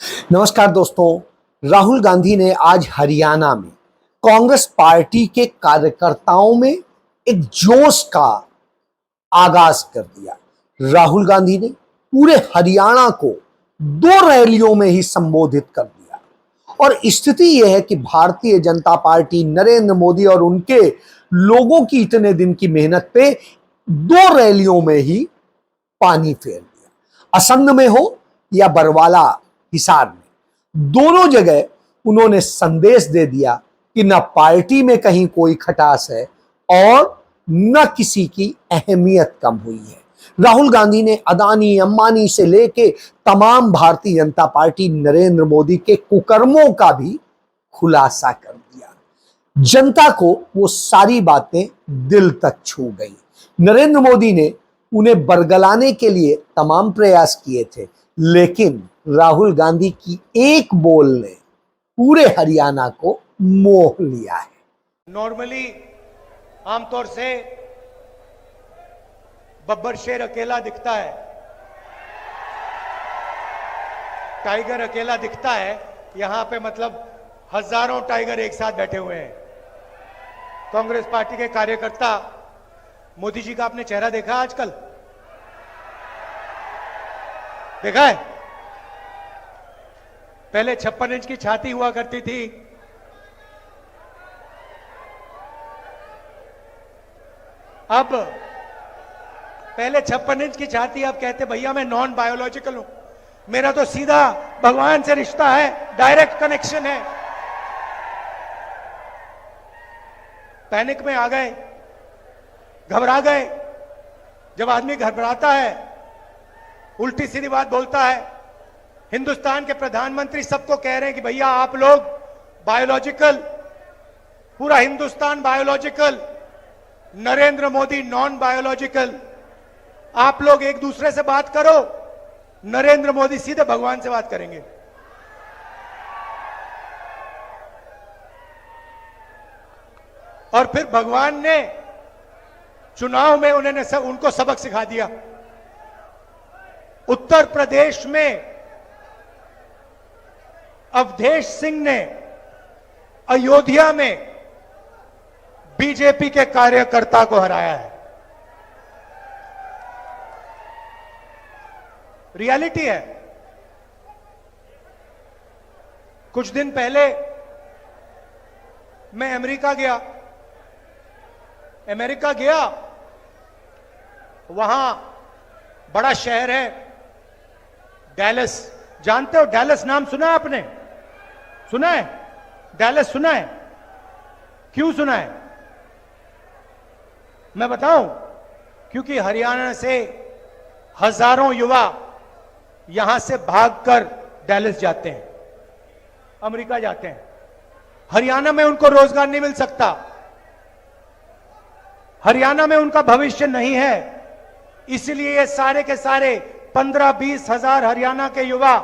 नमस्कार दोस्तों। राहुल गांधी ने आज हरियाणा में कांग्रेस पार्टी के कार्यकर्ताओं में एक जोश का आगाज कर दिया। राहुल गांधी ने पूरे हरियाणा को 2 रैलियों में ही संबोधित कर दिया और स्थिति यह है कि भारतीय जनता पार्टी, नरेंद्र मोदी और उनके लोगों की इतने दिन की मेहनत पे 2 रैलियों में ही पानी फेर दिया। असंध में हो या बरवाला हिसार में, दोनों जगह उन्होंने संदेश दे दिया कि न पार्टी में कहीं कोई खटास है और न किसी की अहमियत कम हुई है। राहुल गांधी ने अदानी, अंबानी से लेके तमाम भारतीय जनता पार्टी, नरेंद्र मोदी के कुकर्मों का भी खुलासा कर दिया। जनता को वो सारी बातें दिल तक छू गई। नरेंद्र मोदी ने उन्हें बरगलाने के लिए तमाम प्रयास किए थे, लेकिन राहुल गांधी की एक बोल ने पूरे हरियाणा को मोह लिया है। नॉर्मली आमतौर से बब्बर शेर अकेला दिखता है, टाइगर अकेला दिखता है। यहां पे मतलब हजारों टाइगर एक साथ बैठे हुए हैं। कांग्रेस पार्टी के कार्यकर्ता, मोदी जी का आपने चेहरा देखा आजकल? देखा है? पहले 56 इंच की छाती हुआ करती थी, अब पहले 56 इंच की छाती, अब कहते भैया मैं नॉन बायोलॉजिकल हूं, मेरा तो सीधा भगवान से रिश्ता है, डायरेक्ट कनेक्शन है। पैनिक में आ गए, घबरा गए। जब आदमी घबराता है, उल्टी सीधी बात बोलता है। हिंदुस्तान के प्रधानमंत्री सबको कह रहे हैं कि भैया आप लोग बायोलॉजिकल, पूरा Hindustan biological, Narendra Modi non biological. आप लोग एक दूसरे से बात करो, नरेंद्र मोदी सीधे भगवान से बात करेंगे। और फिर भगवान ने चुनाव में उनको सबक सिखा दिया। उत्तर प्रदेश में अवधेश सिंह ने अयोध्या में बीजेपी के कार्यकर्ता को हराया है। रियलिटी है। कुछ दिन पहले मैं अमेरिका गया। वहां बड़ा शहर है डैलस। जानते हो डैलस? नाम सुना है आपने? सुना है? डैलस सुना है? क्यों सुना है? मैं बताऊं, क्योंकि हरियाणा से हजारों युवा यहां से भागकर डैलस जाते हैं, अमेरिका जाते हैं। हरियाणा में उनको रोजगार नहीं मिल सकता, हरियाणा में उनका भविष्य नहीं है। इसलिए ये सारे के सारे 15-20 हजार हरियाणा के युवा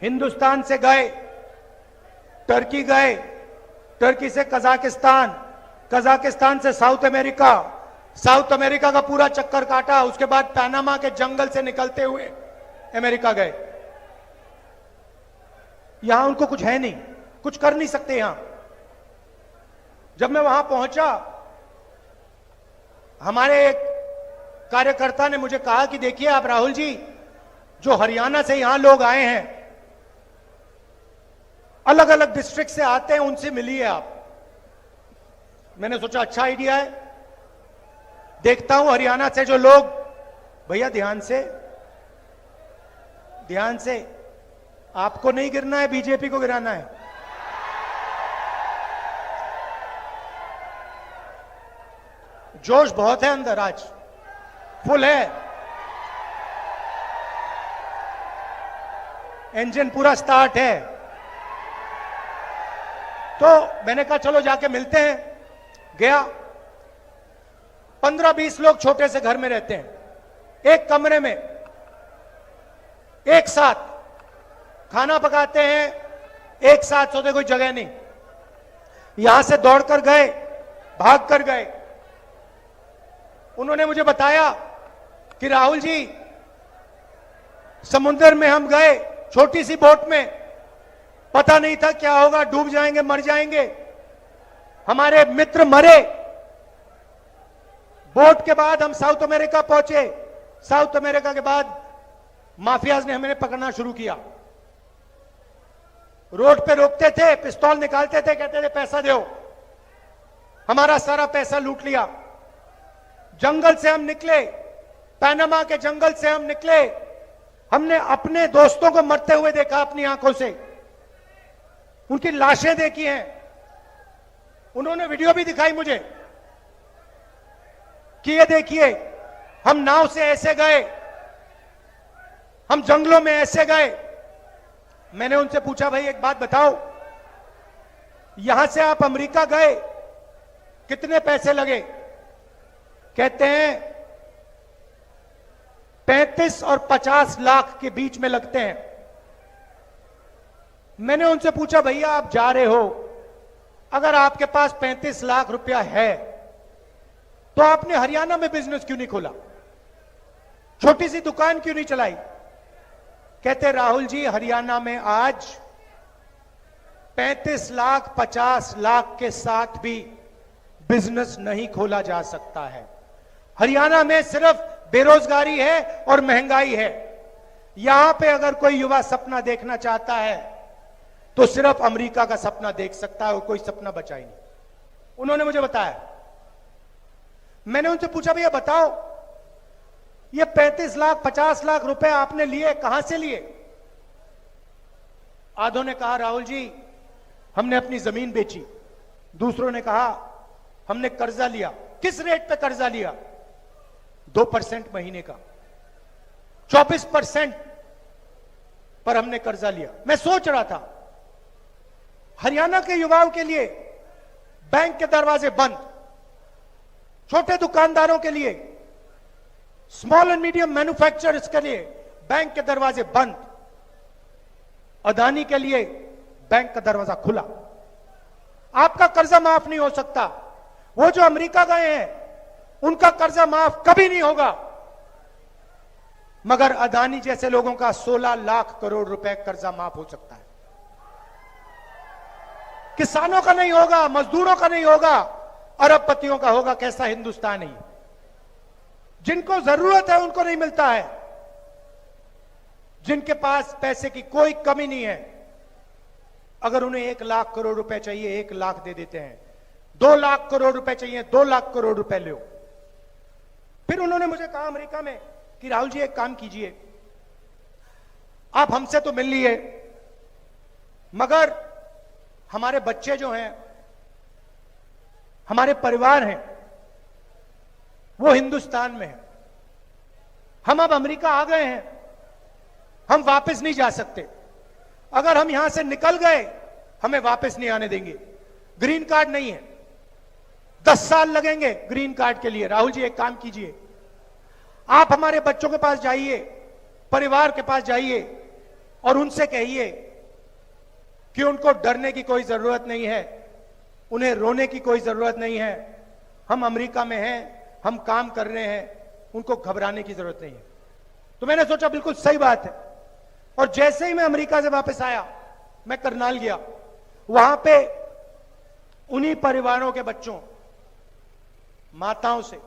हिंदुस्तान से गए, टर्की गए, टर्की से कजाकिस्तान, कजाकिस्तान से साउथ अमेरिका, साउथ अमेरिका का पूरा चक्कर काटा, उसके बाद पैनामा के जंगल से निकलते हुए अमेरिका गए। यहां उनको कुछ है नहीं, कुछ कर नहीं सकते यहां। जब मैं वहां पहुंचा, हमारे एक कार्यकर्ता ने मुझे कहा कि देखिए आप राहुल जी, जो हरियाणा से यहां लोग आए हैं, अलग अलग डिस्ट्रिक्ट से आते हैं, उनसे मिलिए आप। मैंने सोचा अच्छा आइडिया है, देखता हूं हरियाणा से जो लोग। भैया ध्यान से, आपको नहीं गिरना है, बीजेपी को गिराना है। जोश बहुत है अंदर, आज फुल है, इंजन पूरा स्टार्ट है। तो मैंने कहा चलो जाके मिलते हैं। गया, 15-20 लोग छोटे से घर में रहते हैं, एक कमरे में एक साथ खाना पकाते हैं, एक साथ सोते, कोई जगह नहीं। यहां से दौड़कर गए, भाग कर गए। उन्होंने मुझे बताया कि राहुल जी, समुद्र में हम गए, छोटी सी बोट में, पता नहीं था क्या होगा, डूब जाएंगे, मर जाएंगे। हमारे मित्र मरे। बोट के बाद हम साउथ अमेरिका पहुंचे। साउथ अमेरिका के बाद माफियाज ने हमें पकड़ना शुरू किया। रोड पे रोकते थे, पिस्तौल निकालते थे, कहते थे पैसा दो। हमारा सारा पैसा लूट लिया। जंगल से हम निकले, पनामा के जंगल से हम निकले। हमने अपने दोस्तों को मरते हुए देखा अपनी आंखों से, उनकी लाशें देखी हैं। उन्होंने वीडियो भी दिखाई मुझे कि ये देखिए, हम नाव से ऐसे गए, हम जंगलों में ऐसे गए। मैंने उनसे पूछा, भाई एक बात बताओ, यहां से आप अमेरिका गए, कितने पैसे लगे? कहते हैं 35 और 50 लाख के बीच में लगते हैं। मैंने उनसे पूछा, भैया आप जा रहे हो, अगर आपके पास 35 लाख रुपया है तो आपने हरियाणा में बिजनेस क्यों नहीं खोला? छोटी सी दुकान क्यों नहीं चलाई? कहते राहुल जी, हरियाणा में आज 35 लाख 50 लाख के साथ भी बिजनेस नहीं खोला जा सकता है। हरियाणा में सिर्फ बेरोजगारी है और महंगाई है। यहां पे अगर कोई युवा सपना देखना चाहता है तो सिर्फ अमेरिका का सपना देख सकता है और कोई सपना बचा ही नहीं। उन्होंने मुझे बताया। मैंने उनसे पूछा, भैया बताओ, ये 35 लाख 50 लाख रुपए आपने लिए, कहां से लिए? आधों ने कहा, राहुल जी हमने अपनी जमीन बेची। दूसरों ने कहा, हमने कर्जा लिया। किस रेट पे कर्जा लिया? 2% महीने का, 24% पर हमने कर्जा लिया। मैं सोच रहा था, हरियाणा के युवाओं के लिए बैंक के दरवाजे बंद, छोटे दुकानदारों के लिए, स्मॉल एंड मीडियम मैन्युफैक्चरर्स के लिए बैंक के दरवाजे बंद, अदानी के लिए बैंक का दरवाजा खुला। आपका कर्जा माफ नहीं हो सकता। वो जो अमेरिका गए हैं उनका कर्जा माफ कभी नहीं होगा, मगर अदानी जैसे लोगों का 16 लाख करोड़ रुपए कर्जा माफ हो सकता है। किसानों का नहीं होगा, मजदूरों का नहीं होगा, अरबपतियों का होगा। कैसा हिंदुस्तान है? जिनको जरूरत है उनको नहीं मिलता है। जिनके पास पैसे की कोई कमी नहीं है, अगर उन्हें 1 लाख करोड़ रुपए चाहिए 1 लाख दे देते हैं, 2 लाख करोड़ रुपए चाहिए 2 लाख करोड़ रुपए लो। फिर उन्होंने मुझे कहा अमेरिका में कि राहुल जी एक काम कीजिए, आप हमसे तो मिल लिए, मगर हमारे बच्चे जो हैं, हमारे परिवार हैं, वो हिंदुस्तान में है। हम अब अमेरिका आ गए हैं, हम वापस नहीं जा सकते। अगर हम यहां से निकल गए हमें वापस नहीं आने देंगे। ग्रीन कार्ड नहीं है, 10 साल लगेंगे ग्रीन कार्ड के लिए। राहुल जी एक काम कीजिए, आप हमारे बच्चों के पास जाइए, परिवार के पास जाइए और उनसे कहिए कि उनको डरने की कोई जरूरत नहीं है, उन्हें रोने की कोई जरूरत नहीं है। हम अमेरिका में हैं, हम काम कर रहे हैं, उनको घबराने की जरूरत नहीं है। तो मैंने सोचा बिल्कुल सही बात है। और जैसे ही मैं अमेरिका से वापस आया, मैं करनाल गया। वहां पे उन्हीं परिवारों के बच्चों, माताओं से,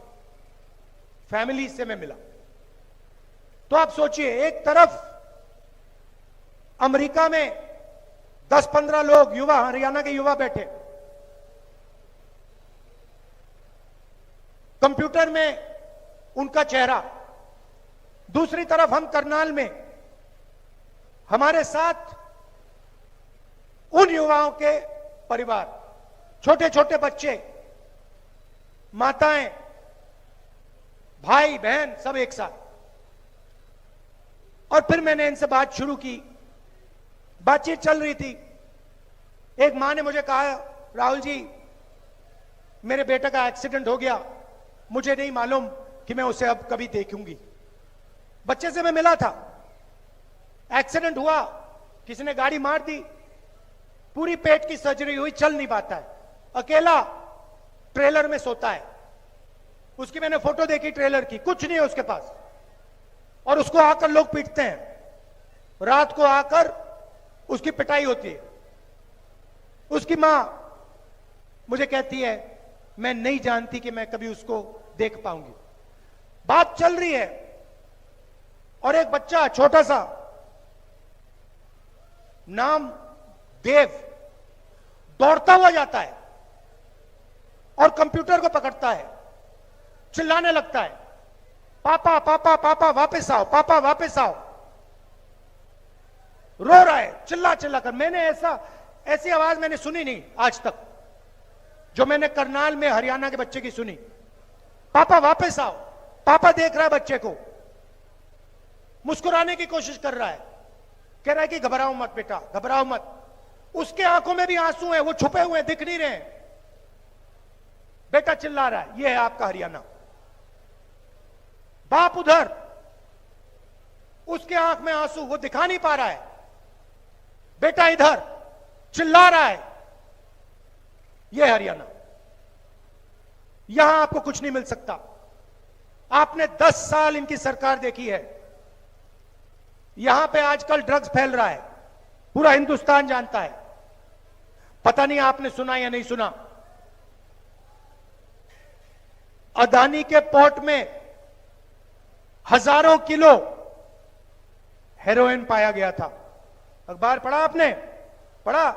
फैमिली से मैं मिला। तो आप सोचिए, एक तरफ अमेरिका में 10-15 लोग युवा, हरियाणा के युवा बैठे, कंप्यूटर में उनका चेहरा। दूसरी तरफ हम करनाल में, हमारे साथ उन युवाओं के परिवार, छोटे छोटे बच्चे, माताएं, भाई बहन, सब एक साथ। और फिर मैंने इनसे बात शुरू की। बातचीत चल रही थी। एक मां ने मुझे कहा, राहुल जी मेरे बेटे का एक्सीडेंट हो गया, मुझे नहीं मालूम कि मैं उसे अब कभी देखूंगी। बच्चे से मैं मिला था, एक्सीडेंट हुआ, किसी ने गाड़ी मार दी, पूरी पेट की सर्जरी हुई, चल नहीं पाता है, अकेला ट्रेलर में सोता है। उसकी मैंने फोटो देखी ट्रेलर की, कुछ नहीं है उसके पास, और उसको आकर लोग पीटते हैं। रात को आकर उसकी पिटाई होती है। उसकी मां मुझे कहती है मैं नहीं जानती कि मैं कभी उसको देख पाऊंगी। बात चल रही है और एक बच्चा छोटा सा, नाम देव, दौड़ता हुआ जाता है और कंप्यूटर को पकड़ता है, चिल्लाने लगता है, पापा पापा पापा वापस आओ, पापा वापस आओ। रो रहा है चिल्ला चिल्ला कर। मैंने ऐसी आवाज मैंने सुनी नहीं आज तक जो मैंने करनाल में हरियाणा के बच्चे की सुनी। पापा वापस आओ। पापा देख रहा है बच्चे को, मुस्कुराने की कोशिश कर रहा है, कह रहा है कि घबराओ मत बेटा, घबराओ मत। उसके आंखों में भी आंसू हैं, वो छुपे हुए दिख नहीं रहे। बेटा चिल्ला रहा है। यह है आपका हरियाणा। बाप उधर, उसके आंख में आंसू, वो दिखा नहीं पा रहा है। बेटा इधर चिल्ला रहा है। यह हरियाणा। यहां आपको कुछ नहीं मिल सकता। आपने 10 साल इनकी सरकार देखी है। यहां पे आजकल ड्रग्स फैल रहा है, पूरा हिंदुस्तान जानता है। पता नहीं आपने सुना या नहीं सुना, अदानी के पोर्ट में हजारों किलो हेरोइन पाया गया था। अखबार पढ़ा आपने? पढ़ा?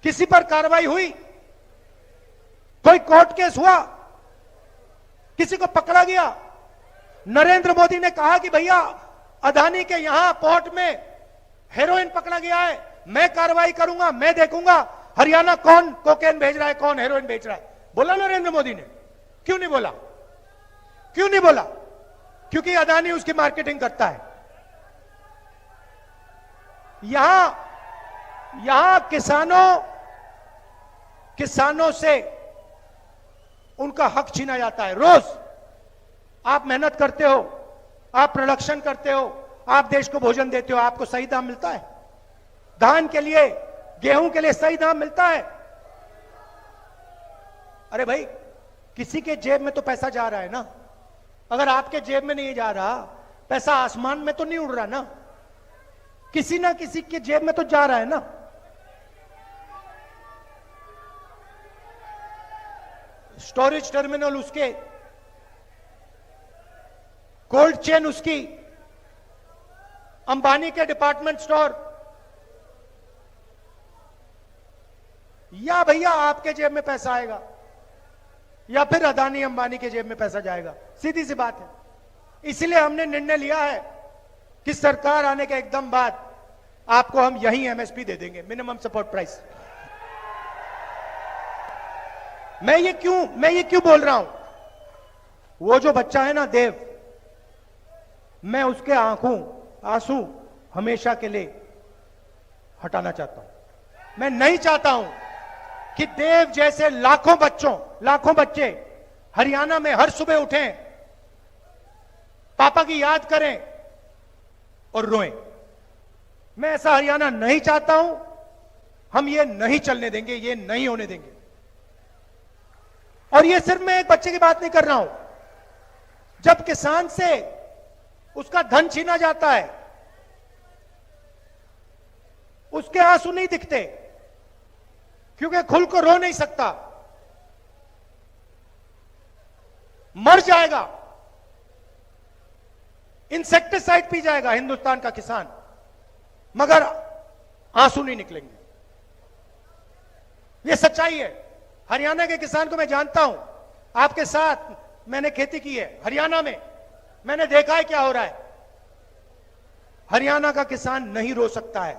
किसी पर कार्रवाई हुई? कोई कोर्ट केस हुआ? किसी को पकड़ा गया? नरेंद्र मोदी ने कहा कि भैया अदानी के यहां पोर्ट में हेरोइन पकड़ा गया है, मैं कार्रवाई करूंगा, मैं देखूंगा हरियाणा कौन कोकेन भेज रहा है, कौन हेरोइन भेज रहा है। बोला नरेंद्र मोदी ने? क्यों नहीं बोला? क्यों नहीं बोला? क्योंकि अदानी उसकी मार्केटिंग करता है। यहां किसानों से उनका हक छीना जाता है। रोज आप मेहनत करते हो, आप प्रोडक्शन करते हो, आप देश को भोजन देते हो, आपको सही दाम मिलता है? धान के लिए, गेहूं के लिए सही दाम मिलता है? अरे भाई, किसी के जेब में तो पैसा जा रहा है ना। अगर आपके जेब में नहीं जा रहा, पैसा आसमान में तो नहीं उड़ रहा ना, किसी ना किसी के जेब में तो जा रहा है ना। स्टोरेज टर्मिनल उसके, कोल्ड चेन उसकी, अंबानी के डिपार्टमेंट स्टोर, या भैया आपके जेब में पैसा आएगा या फिर अदानी अंबानी के जेब में पैसा जाएगा। सीधी सी बात है। इसलिए हमने निर्णय लिया है कि सरकार आने के एकदम बाद आपको हम यही एमएसपी दे देंगे, मिनिमम सपोर्ट प्राइस। मैं ये क्यों बोल रहा हूं? वो जो बच्चा है ना देव, मैं उसके आंसू हमेशा के लिए हटाना चाहता हूं। मैं नहीं चाहता हूं कि देव जैसे लाखों बच्चे हरियाणा में हर सुबह उठें, पापा की याद करें और रोएं। मैं ऐसा हरियाणा नहीं चाहता हूं। हम ये नहीं चलने देंगे, ये नहीं होने देंगे। और ये सिर्फ मैं एक बच्चे की बात नहीं कर रहा हूं। जब किसान से उसका धन छीना जाता है, उसके आंसू नहीं दिखते क्योंकि खुल को रो नहीं सकता, मर जाएगा, इंसेक्टिसाइड पी जाएगा हिंदुस्तान का किसान, मगर आंसू नहीं निकलेंगे। यह सच्चाई है। हरियाणा के किसान को मैं जानता हूं, आपके साथ मैंने खेती की है हरियाणा में, मैंने देखा है क्या हो रहा है। हरियाणा का किसान नहीं रो सकता है,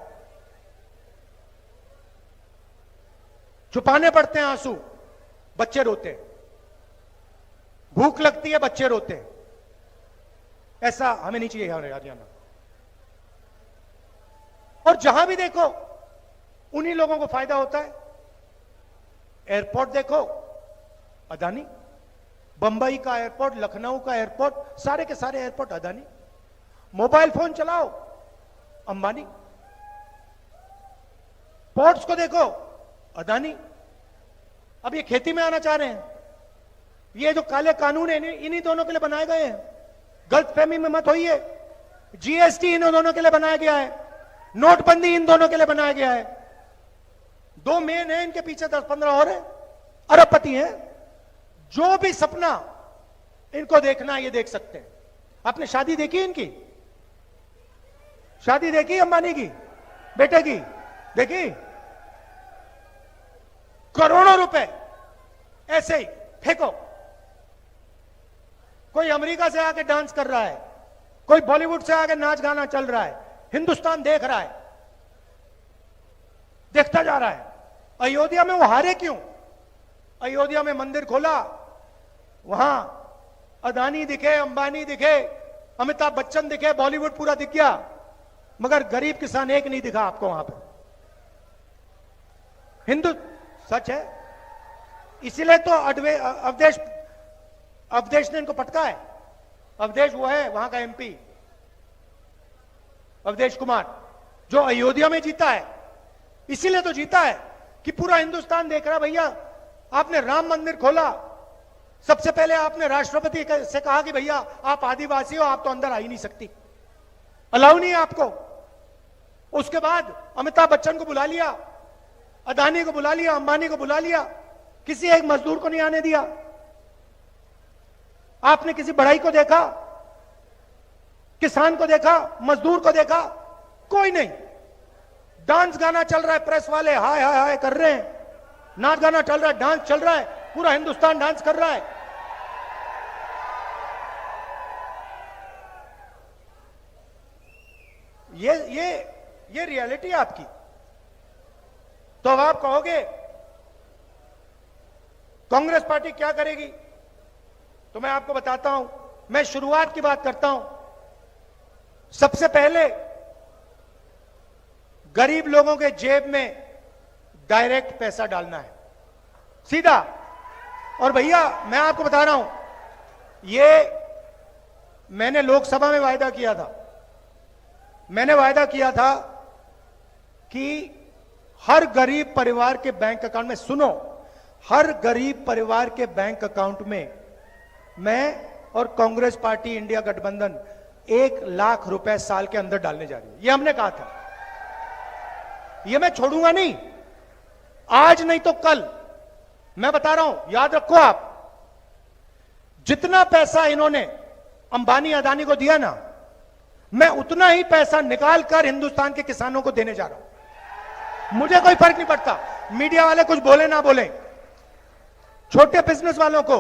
छुपाने पड़ते हैं आंसू, बच्चे रोते हैं, भूख लगती है बच्चे रोते हैं। ऐसा हमें नहीं चाहिए हरियाणा। और जहां भी देखो उन्हीं लोगों को फायदा होता है। एयरपोर्ट देखो अदानी, बंबई का एयरपोर्ट, लखनऊ का एयरपोर्ट, सारे के सारे एयरपोर्ट अदानी। मोबाइल फोन चलाओ अंबानी, पोर्ट्स को देखो अदानी। अब ये खेती में आना चाह रहे हैं। ये जो काले कानून है इन्हीं दोनों के लिए बनाए गए हैं। गलतफहमी में मत होइए, जीएसटी इन दोनों के लिए बनाया गया है, नोटबंदी इन दोनों के लिए बनाया गया है। दो मेन है, इनके पीछे 10-15 और है, अरबपति हैं। जो भी सपना इनको देखना ये देख सकते हैं। आपने शादी देखी इनकी? शादी देखी अंबानी की बेटे की? देखी? करोड़ों रुपए ऐसे ही फेंको। कोई अमेरिका से आके डांस कर रहा है, कोई बॉलीवुड से आके नाच गाना चल रहा है, हिंदुस्तान देख रहा है, देखता जा रहा है। अयोध्या में वो हारे क्यों? अयोध्या में मंदिर खोला, वहां अदानी दिखे, अंबानी दिखे, अमिताभ बच्चन दिखे, बॉलीवुड पूरा दिख गया, मगर गरीब किसान एक नहीं दिखा आपको वहां पर। हिंदू सच है, इसीलिए तो अवधेश ने इनको पटका है। अवधेश वो है वहां का एमपी, अवधेश कुमार, जो अयोध्या में जीता है। इसीलिए तो जीता है कि पूरा हिंदुस्तान देख रहा। भैया आपने राम मंदिर खोला, सबसे पहले आपने राष्ट्रपति से कहा कि भैया आप आदिवासी हो, आप तो अंदर आ ही नहीं सकती, अलाउ नहीं है आपको। उसके बाद अमिताभ बच्चन को बुला लिया, अदानी को बुला लिया, अंबानी को बुला लिया, किसी एक मजदूर को नहीं आने दिया। आपने किसी बढ़ई को देखा, किसान को देखा, मजदूर को देखा? कोई नहीं। डांस गाना चल रहा है, प्रेस वाले हाय हाय हाय कर रहे हैं, नाच गाना चल रहा है, डांस चल रहा है, पूरा हिंदुस्तान डांस कर रहा है। ये रियलिटी है आपकी। तो अब आप कहोगे कांग्रेस पार्टी क्या करेगी? तो मैं आपको बताता हूं। मैं शुरुआत की बात करता हूं। सबसे पहले गरीब लोगों के जेब में डायरेक्ट पैसा डालना है, सीधा। और भैया मैं आपको बता रहा हूं, ये मैंने लोकसभा में वायदा किया था। मैंने वायदा किया था कि हर गरीब परिवार के बैंक अकाउंट में, सुनो, हर गरीब परिवार के बैंक अकाउंट में मैं और कांग्रेस पार्टी इंडिया गठबंधन 1 लाख रुपए साल के अंदर डालने जा रही है। ये हमने कहा था, ये मैं छोड़ूंगा नहीं, आज नहीं तो कल। मैं बता रहा हूं, याद रखो आप, जितना पैसा इन्होंने अंबानी अदानी को दिया ना, मैं उतना ही पैसा निकाल कर हिंदुस्तान के किसानों को देने जा रहा हूं। मुझे कोई फर्क नहीं पड़ता मीडिया वाले कुछ बोले ना बोले। छोटे बिजनेस वालों को,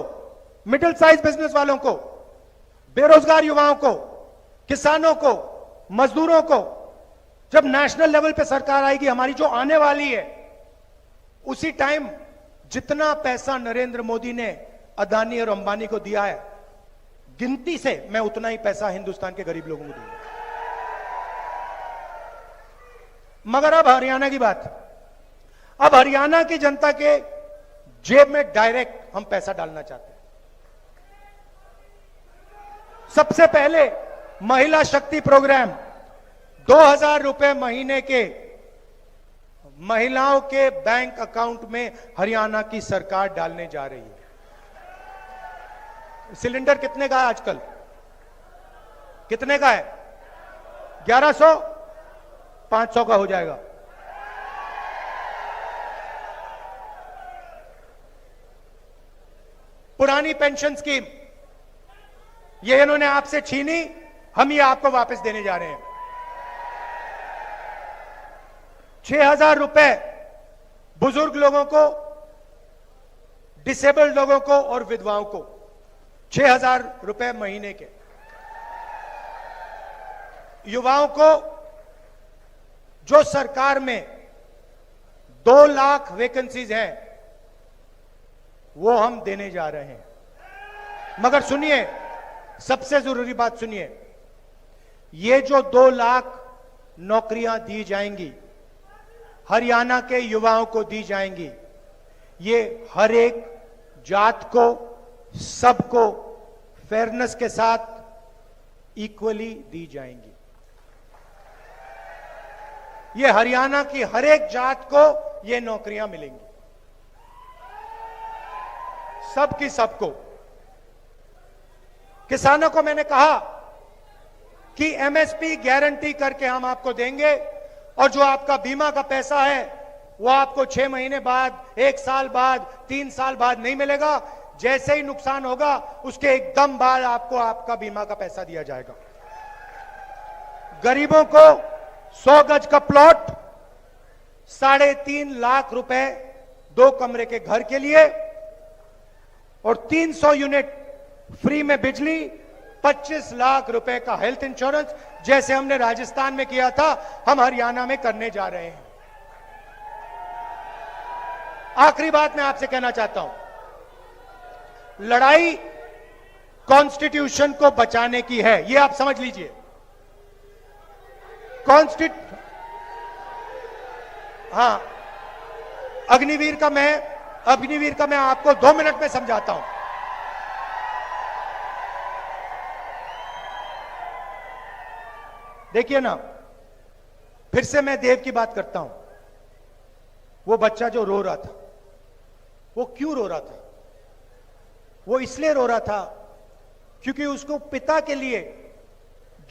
मिडिल साइज बिजनेस वालों को, बेरोजगार युवाओं को, किसानों को, मजदूरों को, जब नेशनल लेवल पे सरकार आएगी हमारी जो आने वाली है, उसी टाइम जितना पैसा नरेंद्र मोदी ने अदानी और अंबानी को दिया है, गिनती से मैं उतना ही पैसा हिंदुस्तान के गरीब लोगों को दूंगा। मगर अब हरियाणा की बात। अब हरियाणा की जनता के जेब में डायरेक्ट हम पैसा डालना चाहते हैं। सबसे पहले महिला शक्ति प्रोग्राम, 2000 रुपए महीने के महिलाओं के बैंक अकाउंट में हरियाणा की सरकार डालने जा रही है। सिलेंडर कितने का है आजकल? कितने का है? 1100, 500 का हो जाएगा। पुरानी पेंशन स्कीम ये इन्होंने आपसे छीनी, हम ये आपको वापस देने जा रहे हैं। 6000 रुपए बुजुर्ग लोगों को, डिसेबल्ड लोगों को और विधवाओं को 6000 रुपए महीने के। युवाओं को जो सरकार में 2 लाख वैकेंसीज हैं वो हम देने जा रहे हैं। मगर सुनिए, सबसे जरूरी बात सुनिए, ये जो 2 लाख नौकरियां दी जाएंगी, हरियाणा के युवाओं को दी जाएंगी, ये हर एक जात को, सबको फेयरनेस के साथ इक्वली दी जाएंगी। ये हरियाणा की हर एक जात को ये नौकरियां मिलेंगी, सबकी सबको। किसानों को मैंने कहा कि एमएसपी गारंटी करके हम आपको देंगे और जो आपका बीमा का पैसा है वो आपको 6 महीने बाद, 1 साल बाद, 3 साल बाद नहीं मिलेगा। जैसे ही नुकसान होगा उसके एकदम बाद आपको आपका बीमा का पैसा दिया जाएगा। गरीबों को 100 गज का प्लॉट 3.5 लाख रुपए 2 कमरे के घर के लिए और 300 यूनिट फ्री में बिजली, 25 लाख रुपए का हेल्थ इंश्योरेंस, जैसे हमने राजस्थान में किया था हम हरियाणा में करने जा रहे हैं। आखिरी बात मैं आपसे कहना चाहता हूं, लड़ाई कॉन्स्टिट्यूशन को बचाने की है, यह आप समझ लीजिए। हाँ, अग्निवीर का मैं आपको 2 मिनट में समझाता हूं। देखिए ना, फिर से मैं देव की बात करता हूं। वो बच्चा जो रो रहा था, वो क्यों रो रहा था? वो इसलिए रो रहा था क्योंकि उसको पिता के लिए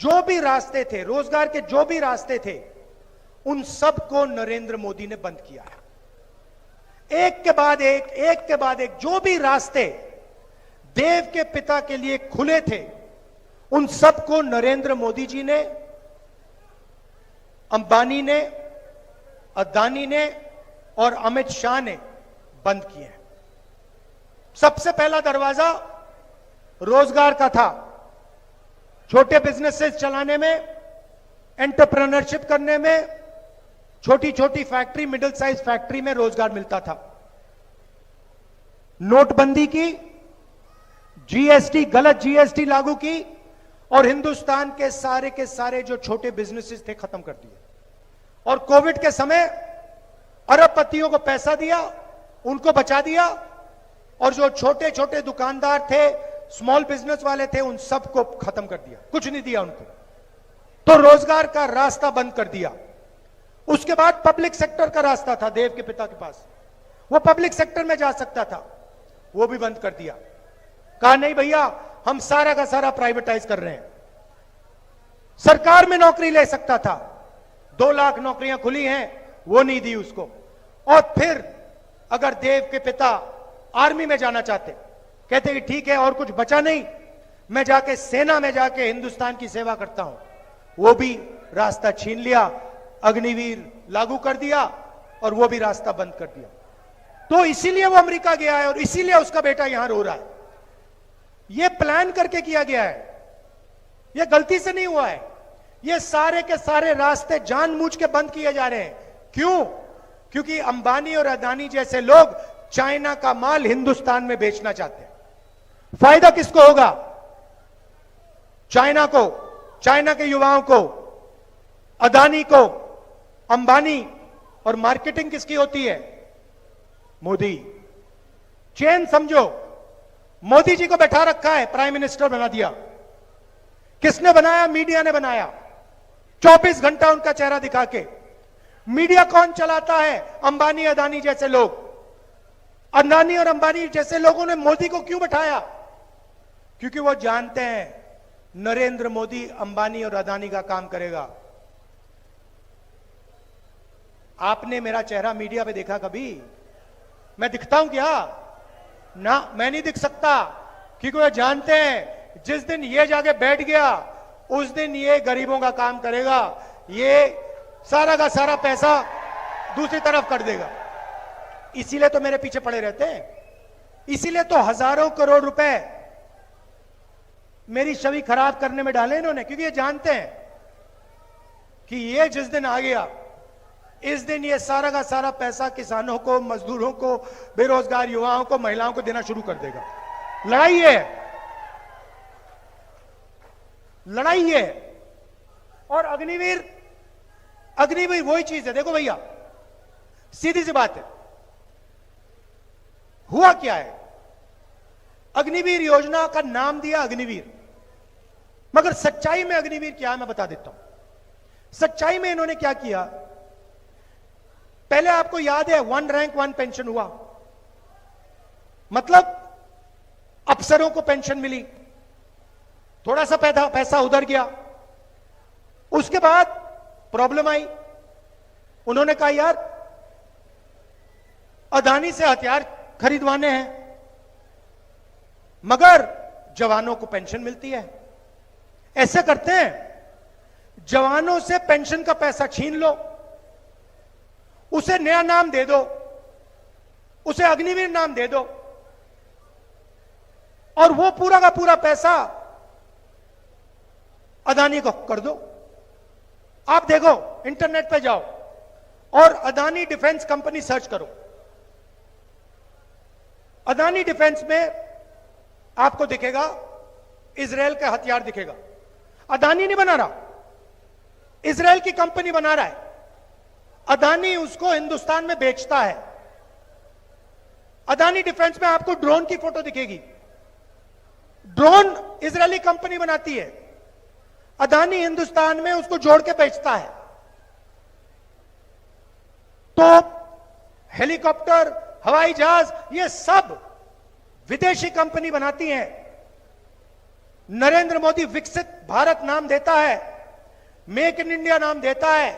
जो भी रास्ते थे, रोजगार के जो भी रास्ते थे, उन सब को नरेंद्र मोदी ने बंद किया है। एक के बाद एक जो भी रास्ते देव के पिता के लिए खुले थे, उन सब को नरेंद्र मोदी जी ने, अंबानी ने, अदानी ने और अमित शाह ने बंद किए हैं। सबसे पहला दरवाजा रोजगार का था। छोटे बिजनेसेस चलाने में, एंटरप्रेन्योरशिप करने में, छोटी छोटी फैक्ट्री, मिडिल साइज फैक्ट्री में रोजगार मिलता था। नोटबंदी की, जीएसटी, गलत जीएसटी लागू की और हिंदुस्तान के सारे जो छोटे बिजनेसेस थे खत्म कर दिए। और कोविड के समय अरबपतियों को पैसा दिया, उनको बचा दिया, और जो छोटे छोटे दुकानदार थे, स्मॉल बिजनेस वाले थे, उन सबको खत्म कर दिया, कुछ नहीं दिया उनको। तो रोजगार का रास्ता बंद कर दिया। उसके बाद पब्लिक सेक्टर का रास्ता था देव के पिता के पास, वो पब्लिक सेक्टर में जा सकता था, वो भी बंद कर दिया। कहा नहीं भैया, हम सारा का सारा प्राइवेटाइज कर रहे हैं। सरकार में नौकरी ले सकता था, 2 लाख नौकरियां खुली हैं, वो नहीं दी उसको। और फिर अगर देव के पिता आर्मी में जाना चाहते, कहते कि ठीक है और कुछ बचा नहीं, मैं जाके सेना में जाके हिंदुस्तान की सेवा करता हूं, वो भी रास्ता छीन लिया, अग्निवीर लागू कर दिया और वो भी रास्ता बंद कर दिया। तो इसीलिए वो अमेरिका गया है और इसीलिए उसका बेटा यहां रो रहा है। ये प्लान करके किया गया है, ये गलती से नहीं हुआ है। ये सारे के सारे रास्ते जानबूझ के बंद किए जा रहे हैं। क्यों? क्योंकि अंबानी और अदानी जैसे लोग चाइना का माल हिंदुस्तान में बेचना चाहते हैं। फायदा किसको होगा? चाइना को, चाइना के युवाओं को, अदानी को, अंबानी। और मार्केटिंग किसकी होती है? मोदी। चेन समझो, मोदी जी को बैठा रखा है, प्राइम मिनिस्टर बना दिया। किसने बनाया? मीडिया ने बनाया। 24 घंटा उनका चेहरा दिखा के। मीडिया कौन चलाता है? अंबानी अदानी जैसे लोग। अदानी और अंबानी जैसे लोगों ने मोदी को क्यों बैठाया? क्योंकि वो जानते हैं नरेंद्र मोदी अंबानी और अदानी का काम करेगा। आपने मेरा चेहरा मीडिया पे देखा कभी? मैं दिखता हूं क्या? ना, मैं नहीं दिख सकता, क्योंकि वो जानते हैं जिस दिन ये जाके बैठ गया उस दिन ये गरीबों का काम करेगा, ये सारा का सारा पैसा दूसरी तरफ कर देगा। इसीलिए तो मेरे पीछे पड़े रहते हैं, इसीलिए तो हजारों करोड़ रुपए मेरी छवि खराब करने में डाले इन्होंने, क्योंकि ये जानते हैं कि ये जिस दिन आ गया, इस दिन ये सारा का सारा पैसा किसानों को, मजदूरों को, बेरोजगार युवाओं को, महिलाओं को देना शुरू कर देगा। लड़ाई है, लड़ाई है। और अग्निवीर, अग्निवीर वही चीज है। देखो भैया, सीधी सी बात है, हुआ क्या है? अग्निवीर योजना का नाम दिया अग्निवीर, मगर सच्चाई में अग्निवीर क्या है मैं बता देता हूं। सच्चाई में इन्होंने क्या किया? पहले आपको याद है 1 रैंक 1 पेंशन हुआ, मतलब अफसरों को पेंशन मिली, थोड़ा सा पैसा उधर गया, उसके बाद प्रॉब्लम आई, उन्होंने कहा यार अदानी से हथियार खरीदवाने हैं मगर जवानों को पेंशन मिलती है। ऐसे करते हैं, जवानों से पेंशन का पैसा छीन लो, उसे नया नाम दे दो, उसे अग्निवीर नाम दे दो और वो पूरा का पूरा पैसा अदानी को कर दो। आप देखो, इंटरनेट पे जाओ और अदानी डिफेंस कंपनी सर्च करो। अदानी डिफेंस में आपको दिखेगा इजराइल का हथियार दिखेगा। अदानी नहीं बना रहा, इजराइल की कंपनी बना रहा है। अदानी उसको हिंदुस्तान में बेचता है। अदानी डिफेंस में आपको ड्रोन की फोटो दिखेगी, ड्रोन इजरायली कंपनी बनाती है, अदानी हिंदुस्तान में उसको जोड़ के बेचता है। तो हेलीकॉप्टर, हवाई जहाज, ये सब विदेशी कंपनी बनाती है। नरेंद्र मोदी विकसित भारत नाम देता है, मेक इन इंडिया नाम देता है,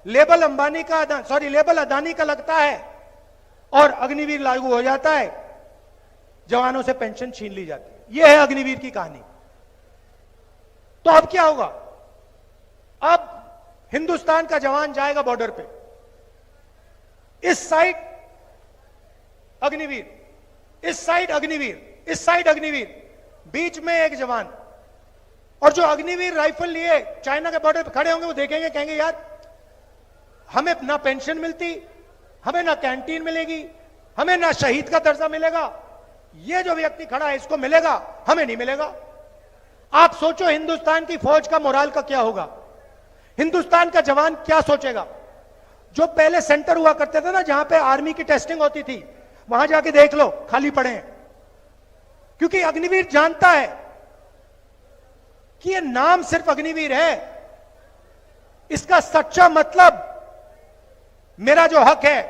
लेबल अंबानी का, लेबल अदानी का लगता है और अग्निवीर लागू हो जाता है, जवानों से पेंशन छीन ली जाती है। यह है अग्निवीर की कहानी। तो अब क्या होगा? अब हिंदुस्तान का जवान जाएगा बॉर्डर पे, इस साइड अग्निवीर, इस साइड अग्निवीर, इस साइड अग्निवीर, बीच में एक जवान। और जो अग्निवीर राइफल लिए चाइना के बॉर्डर पे खड़े होंगे, वो देखेंगे, कहेंगे यार हमें ना पेंशन मिलती, हमें ना कैंटीन मिलेगी, हमें ना शहीद का दर्जा मिलेगा, ये जो व्यक्ति खड़ा है इसको मिलेगा, हमें नहीं मिलेगा। आप सोचो हिंदुस्तान की फौज का मोराल का क्या होगा, हिंदुस्तान का जवान क्या सोचेगा। जो पहले सेंटर हुआ करते थे ना, जहां पे आर्मी की टेस्टिंग होती थी, वहां जाके देख लो खाली पड़े हैं, क्योंकि अग्निवीर जानता है कि ये नाम सिर्फ अग्निवीर है, इसका सच्चा मतलब मेरा जो हक है,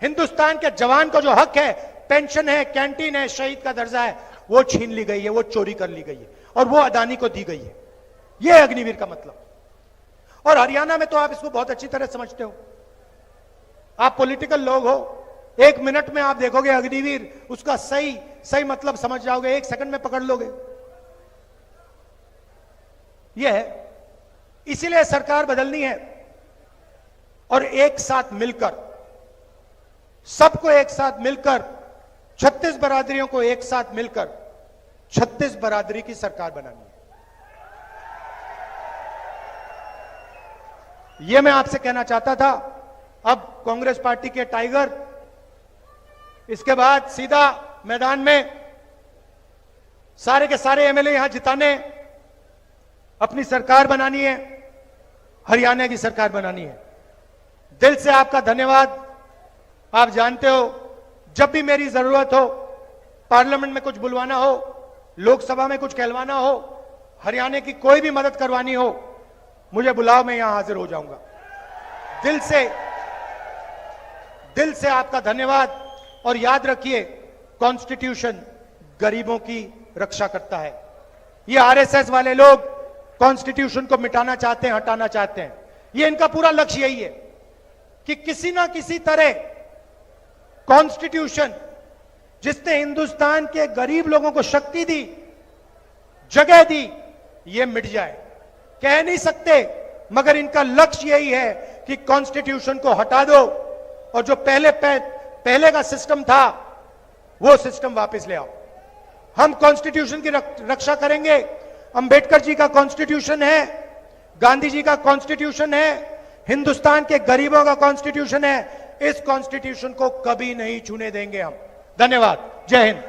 हिंदुस्तान के जवान को जो हक है, पेंशन है, कैंटीन है, शहीद का दर्जा है, वो छीन ली गई है, वो चोरी कर ली गई है और वो अदानी को दी गई है। यह है अग्निवीर का मतलब। और हरियाणा में तो आप इसको बहुत अच्छी तरह समझते हो, आप पॉलिटिकल लोग हो, एक मिनट में आप देखोगे अग्निवीर, उसका सही मतलब समझ जाओगे, एक सेकंड में पकड़ लोगे। यह है, इसीलिए सरकार बदलनी है और एक साथ मिलकर, सबको एक साथ मिलकर, 36 बरादरियों को एक साथ मिलकर 36 बरादरी की सरकार बनानी है। यह मैं आपसे कहना चाहता था। अब कांग्रेस पार्टी के टाइगर, इसके बाद सीधा मैदान में सारे के सारे एमएलए यहां जिताने, अपनी सरकार बनानी है, हरियाणा की सरकार बनानी है। दिल से आपका धन्यवाद। आप जानते हो, जब भी मेरी जरूरत हो, पार्लियामेंट में कुछ बुलवाना हो, लोकसभा में कुछ कहलवाना हो, हरियाणा की कोई भी मदद करवानी हो, मुझे बुलाओ, मैं यहां हाजिर हो जाऊंगा। दिल से आपका धन्यवाद। और याद रखिए, कॉन्स्टिट्यूशन गरीबों की रक्षा करता है। ये आरएसएस वाले लोग कॉन्स्टिट्यूशन को मिटाना चाहते हैं, हटाना चाहते हैं। ये इनका पूरा लक्ष्य यही है कि किसी ना किसी तरह कॉन्स्टिट्यूशन, जिसने हिंदुस्तान के गरीब लोगों को शक्ति दी, जगह दी, ये मिट जाए। कह नहीं सकते, मगर इनका लक्ष्य यही है कि कॉन्स्टिट्यूशन को हटा दो और जो पहले का सिस्टम था, वो सिस्टम वापस ले आओ। हम कॉन्स्टिट्यूशन की रक्षा करेंगे। अंबेडकर जी का कॉन्स्टिट्यूशन है, गांधी जी का कॉन्स्टिट्यूशन है, हिंदुस्तान के गरीबों का कॉन्स्टिट्यूशन है। इस कॉन्स्टिट्यूशन को कभी नहीं छूने देंगे हम। धन्यवाद। जय हिंद।